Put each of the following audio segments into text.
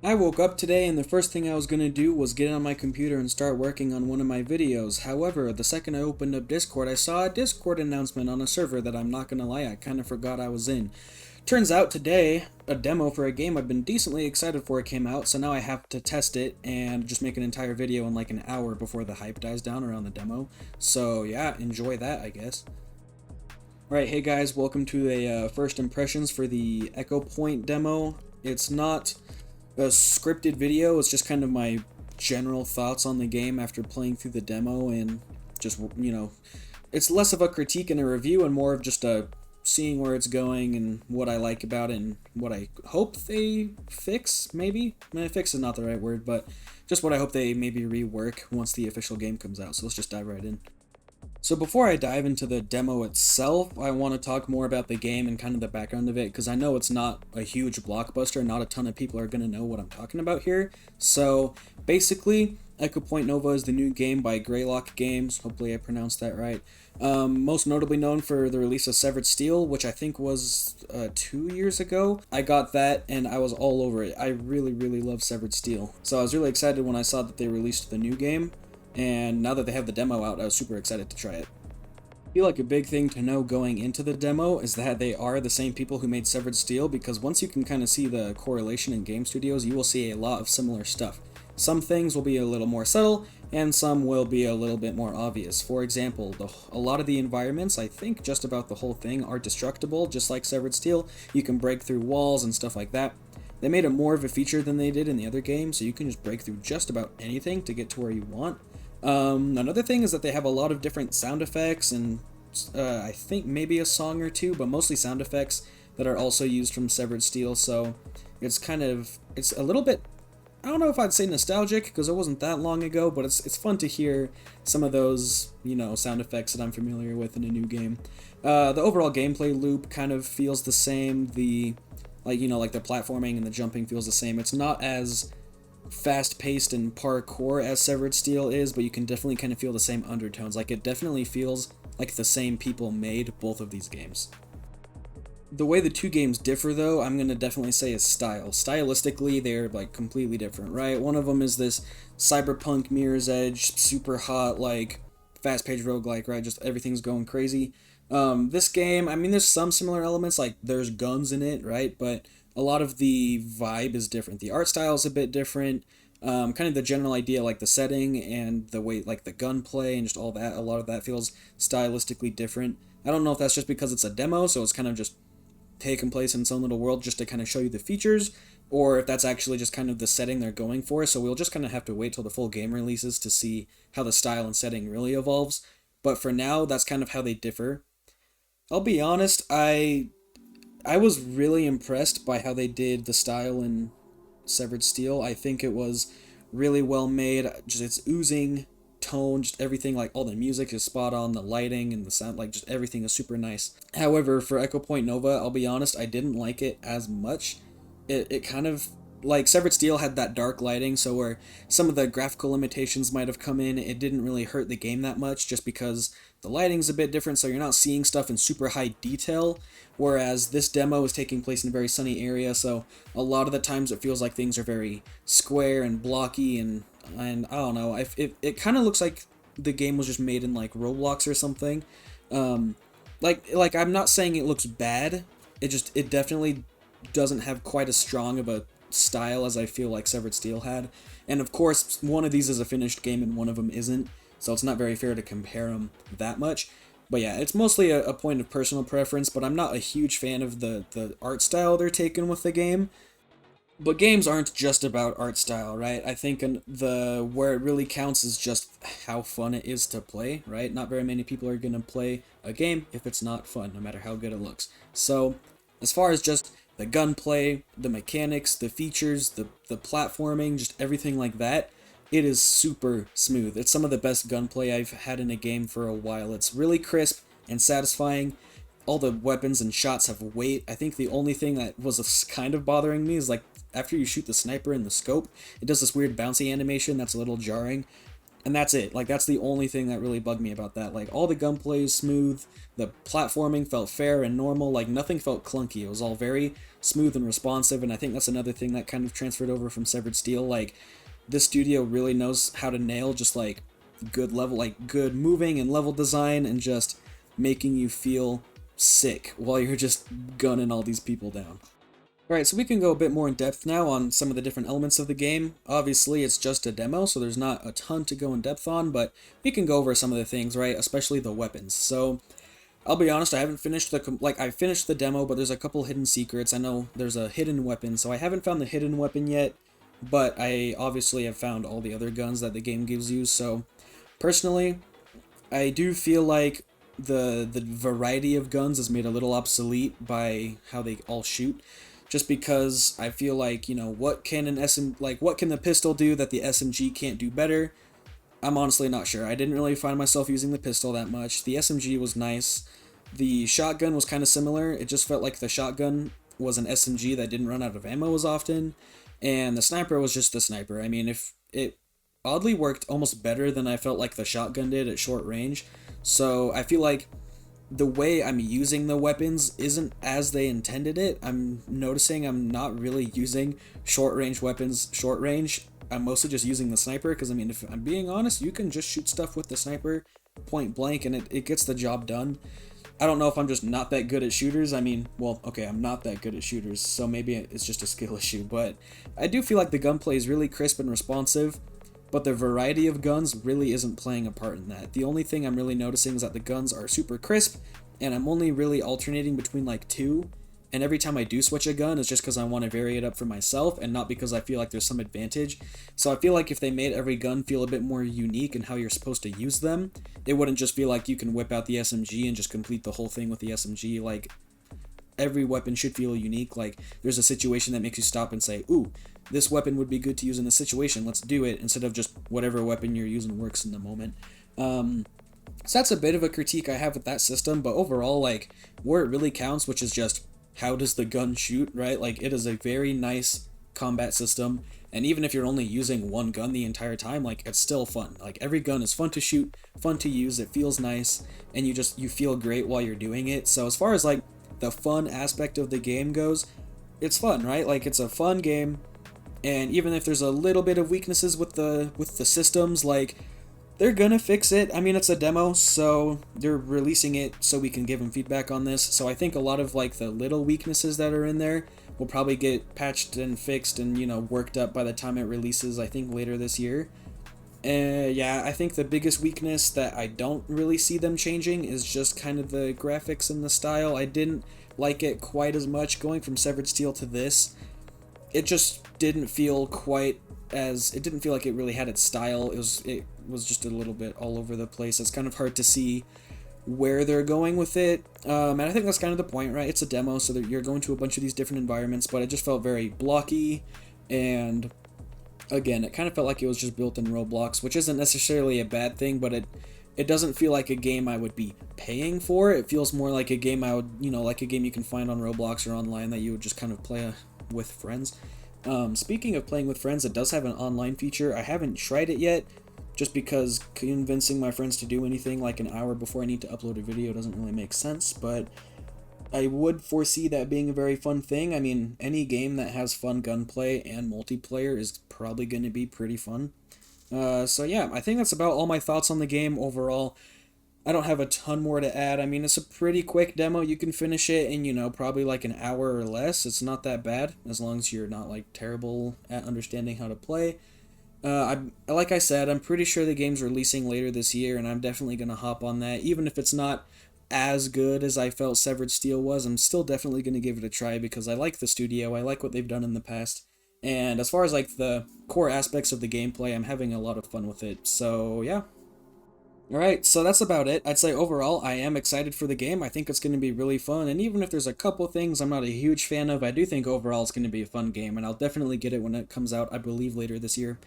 I woke up today and the first thing I was going to do was get on my computer and start working on one of my videos. However, the second I opened up Discord, I saw a Discord announcement on a server that I'm not going to lie, I kind of forgot I was in. Turns out today, a demo for a game I've been decently excited for came out, so now I have to test it and just make an entire video in like an hour before the hype dies down around the demo. So yeah, enjoy that, I guess. Alright, hey guys, welcome to a first impressions for the Echo Point demo. It's not a scripted video, it's just kind of my general thoughts on the game after playing through the demo, and just, it's less of a critique and a review and more of just a seeing where it's going and what I like about it and what I hope they fix, maybe? Fix is not the right word, but just what I hope they maybe rework once the official game comes out, so let's just dive right in. So before I dive into the demo itself, I want to talk more about the game and kind of the background of it, because I know it's not a huge blockbuster, not a ton of people are going to know what I'm talking about here. So basically, Echo Point Nova is the new game by Greylock Games, hopefully I pronounced that right. Most notably known for the release of Severed Steel, which I think was 2 years ago. I got that and I was all over it. I really love Severed Steel. So I was really excited when I saw that they released the new game. And now that they have the demo out, I was super excited to try it. I feel like a big thing to know going into the demo is that they are the same people who made Severed Steel, because once you can kind of see the correlation in game studios, you will see a lot of similar stuff. Some things will be a little more subtle, and some will be a little bit more obvious. For example, a lot of the environments, I think just about the whole thing, are destructible, just like Severed Steel. You can break through walls and stuff like that. They made it more of a feature than they did in the other game, so you can just break through just about anything to get to where you want. Another thing is that they have a lot of different sound effects and I think maybe a song or two, but mostly sound effects that are also used from Severed Steel, so it's a little bit, I don't know if I'd say nostalgic, because it wasn't that long ago, but it's fun to hear some of those, sound effects that I'm familiar with in a new game. The overall gameplay loop kind of feels the same, the platforming and the jumping feels the same. It's not as fast-paced and parkour as Severed Steel is, but you can definitely kind of feel the same undertones. Like, it definitely feels like the same people made both of these games. The way the two games differ, though, I'm going to definitely say is style. Stylistically, they're, completely different, right? One of them is this cyberpunk Mirror's Edge, super hot, fast-paced roguelike, right? Just everything's going crazy. This game, I mean, there's some similar elements, like there's guns in it, right? But a lot of the vibe is different. The art style is a bit different. Kind of the general idea, like the setting and the way, the gunplay and just all that, a lot of that feels stylistically different. I don't know if that's just because it's a demo, so it's kind of just taking place in its own little world just to kind of show you the features, or if that's actually just kind of the setting they're going for. So we'll just kind of have to wait till the full game releases to see how the style and setting really evolves. But for now, that's kind of how they differ. I'll be honest, I was really impressed by how they did the style in Severed Steel. I think it was really well made. Just its oozing tone, just everything, all the music is spot on, the lighting and the sound, just everything is super nice. However, for Echo Point Nova, I'll be honest, I didn't like it as much. It kind of, Severed Steel had that dark lighting, so where some of the graphical limitations might have come in, it didn't really hurt the game that much, just because the lighting's a bit different, so you're not seeing stuff in super high detail, whereas this demo is taking place in a very sunny area, so a lot of the times it feels like things are very square and blocky, and I don't know, it kind of looks like the game was just made in, Roblox or something. I'm not saying it looks bad, it definitely doesn't have quite as strong of a style as I feel like Severed Steel had. And of course, one of these is a finished game and one of them isn't, so it's not very fair to compare them that much. But yeah, it's mostly a point of personal preference, but I'm not a huge fan of the art style they're taking with the game. But games aren't just about art style, right? I think where it really counts is just how fun it is to play, right? Not very many people are going to play a game if it's not fun, no matter how good it looks. So, as far as just the gunplay, the mechanics, the features, the platforming, just everything like that, it is super smooth. It's some of the best gunplay I've had in a game for a while. It's really crisp and satisfying. All the weapons and shots have weight. I think the only thing that was kind of bothering me is after you shoot the sniper in the scope, it does this weird bouncy animation that's a little jarring. And that's it. Like, that's the only thing that really bugged me about that. Like, all the gunplay is smooth, the platforming felt fair and normal, like, nothing felt clunky. It was all very smooth and responsive, and I think that's another thing that kind of transferred over from Severed Steel. Like, this studio really knows how to nail just, like, good level, like, good moving and level design, and just making you feel sick while you're just gunning all these people down. Alright, so we can go a bit more in depth now on some of the different elements of the game. Obviously, it's just a demo, so there's not a ton to go in depth on, but we can go over some of the things, right? Especially the weapons. So, I'll be honest, I haven't finished I finished the demo, but there's a couple hidden secrets. I know there's a hidden weapon, so I haven't found the hidden weapon yet, but I obviously have found all the other guns that the game gives you, so personally, I do feel like the variety of guns is made a little obsolete by how they all shoot. Just because I feel like, you know, what can the pistol do that the SMG can't do better? I'm honestly not sure. I didn't really find myself using the pistol that much. The SMG was nice. The shotgun was kind of similar. It just felt like the shotgun was an SMG that didn't run out of ammo as often. And the sniper was just the sniper. I mean, if it oddly worked almost better than I felt like the shotgun did at short range. So I feel like the way I'm using the weapons isn't as they intended it. I'm noticing I'm not really using short range weapons short range. I'm mostly just using the sniper because, I mean, if I'm being honest, you can just shoot stuff with the sniper point blank and it gets the job done. I don't know if I'm just not that good at shooters. I mean, well, okay, I'm not that good at shooters, so maybe it's just a skill issue, but I do feel like the gunplay is really crisp and responsive. But the variety of guns really isn't playing a part in that. The only thing I'm really noticing is that the guns are super crisp, and I'm only really alternating between like two, and every time I do switch a gun, it's just because I want to vary it up for myself, and not because I feel like there's some advantage. So I feel like if they made every gun feel a bit more unique in how you're supposed to use them, it wouldn't just feel like you can whip out the SMG and just complete the whole thing with the SMG. Like, every weapon should feel unique. Like, there's a situation that makes you stop and say, ooh, this weapon would be good to use in this situation, let's do it, instead of just whatever weapon you're using works in the moment. So that's a bit of a critique I have with that system, but overall, like, where it really counts, which is just how does the gun shoot, right? Like, it is a very nice combat system, and even if you're only using one gun the entire time, like, it's still fun. Like, every gun is fun to shoot, fun to use, it feels nice, and you feel great while you're doing it. So as far as, like, the fun aspect of the game goes, it's fun, right? Like, it's a fun game. And even if there's a little bit of weaknesses with the systems, like, they're gonna fix it. I mean, it's a demo, so they're releasing it so we can give them feedback on this. So I think a lot of, like, the little weaknesses that are in there will probably get patched and fixed and, you know, worked up by the time it releases, I think, later this year. Yeah, I think the biggest weakness that I don't really see them changing is just kind of the graphics and the style. I didn't like it quite as much going from Severed Steel to this. It just didn't feel quite as, it didn't feel like it really had its style. It was just a little bit all over the place. It's kind of hard to see where they're going with it, and I think that's kind of the point, right? It's a demo, so that you're going to a bunch of these different environments, but it just felt very blocky, and again, it kind of felt like it was just built in Roblox, which isn't necessarily a bad thing, but it doesn't feel like a game I would be paying for. It feels more like a game I would, you know, like a game you can find on Roblox or online that you would just kind of play with friends. Speaking of playing with friends, it does have an online feature. I haven't tried it yet, just because convincing my friends to do anything like an hour before I need to upload a video doesn't really make sense, but I would foresee that being a very fun thing. I mean, any game that has fun gunplay and multiplayer is probably going to be pretty fun. So yeah, I think that's about all my thoughts on the game overall. I don't have a ton more to add. I mean, it's a pretty quick demo. You can finish it in, you know, probably like an hour or less. It's not that bad, as long as you're not, like, terrible at understanding how to play. Like I said, I'm pretty sure the game's releasing later this year, and I'm definitely going to hop on that. Even if it's not as good as I felt Severed Steel was, I'm still definitely going to give it a try, because I like the studio, I like what they've done in the past. And as far as, like, the core aspects of the gameplay, I'm having a lot of fun with it. So, yeah. Alright, so that's about it. I'd say overall, I am excited for the game. I think it's going to be really fun, and even if there's a couple things I'm not a huge fan of, I do think overall it's going to be a fun game, and I'll definitely get it when it comes out, I believe, later this year.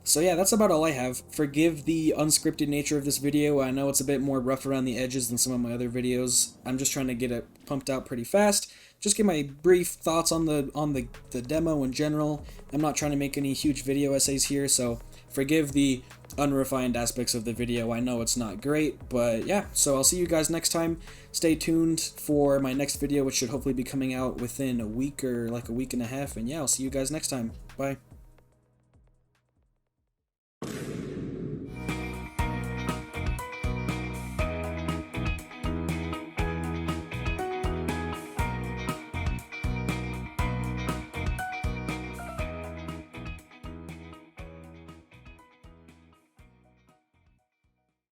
So yeah, that's about all I have. Forgive the unscripted nature of this video. I know it's a bit more rough around the edges than some of my other videos. I'm just trying to get it pumped out pretty fast. Just give my brief thoughts on the demo in general. I'm not trying to make any huge video essays here, so forgive the unrefined aspects of the video. I know it's not great, but yeah, so I'll see you guys next time. Stay tuned for my next video, which should hopefully be coming out within a week or like a week and a half, and yeah, I'll see you guys next time. Bye.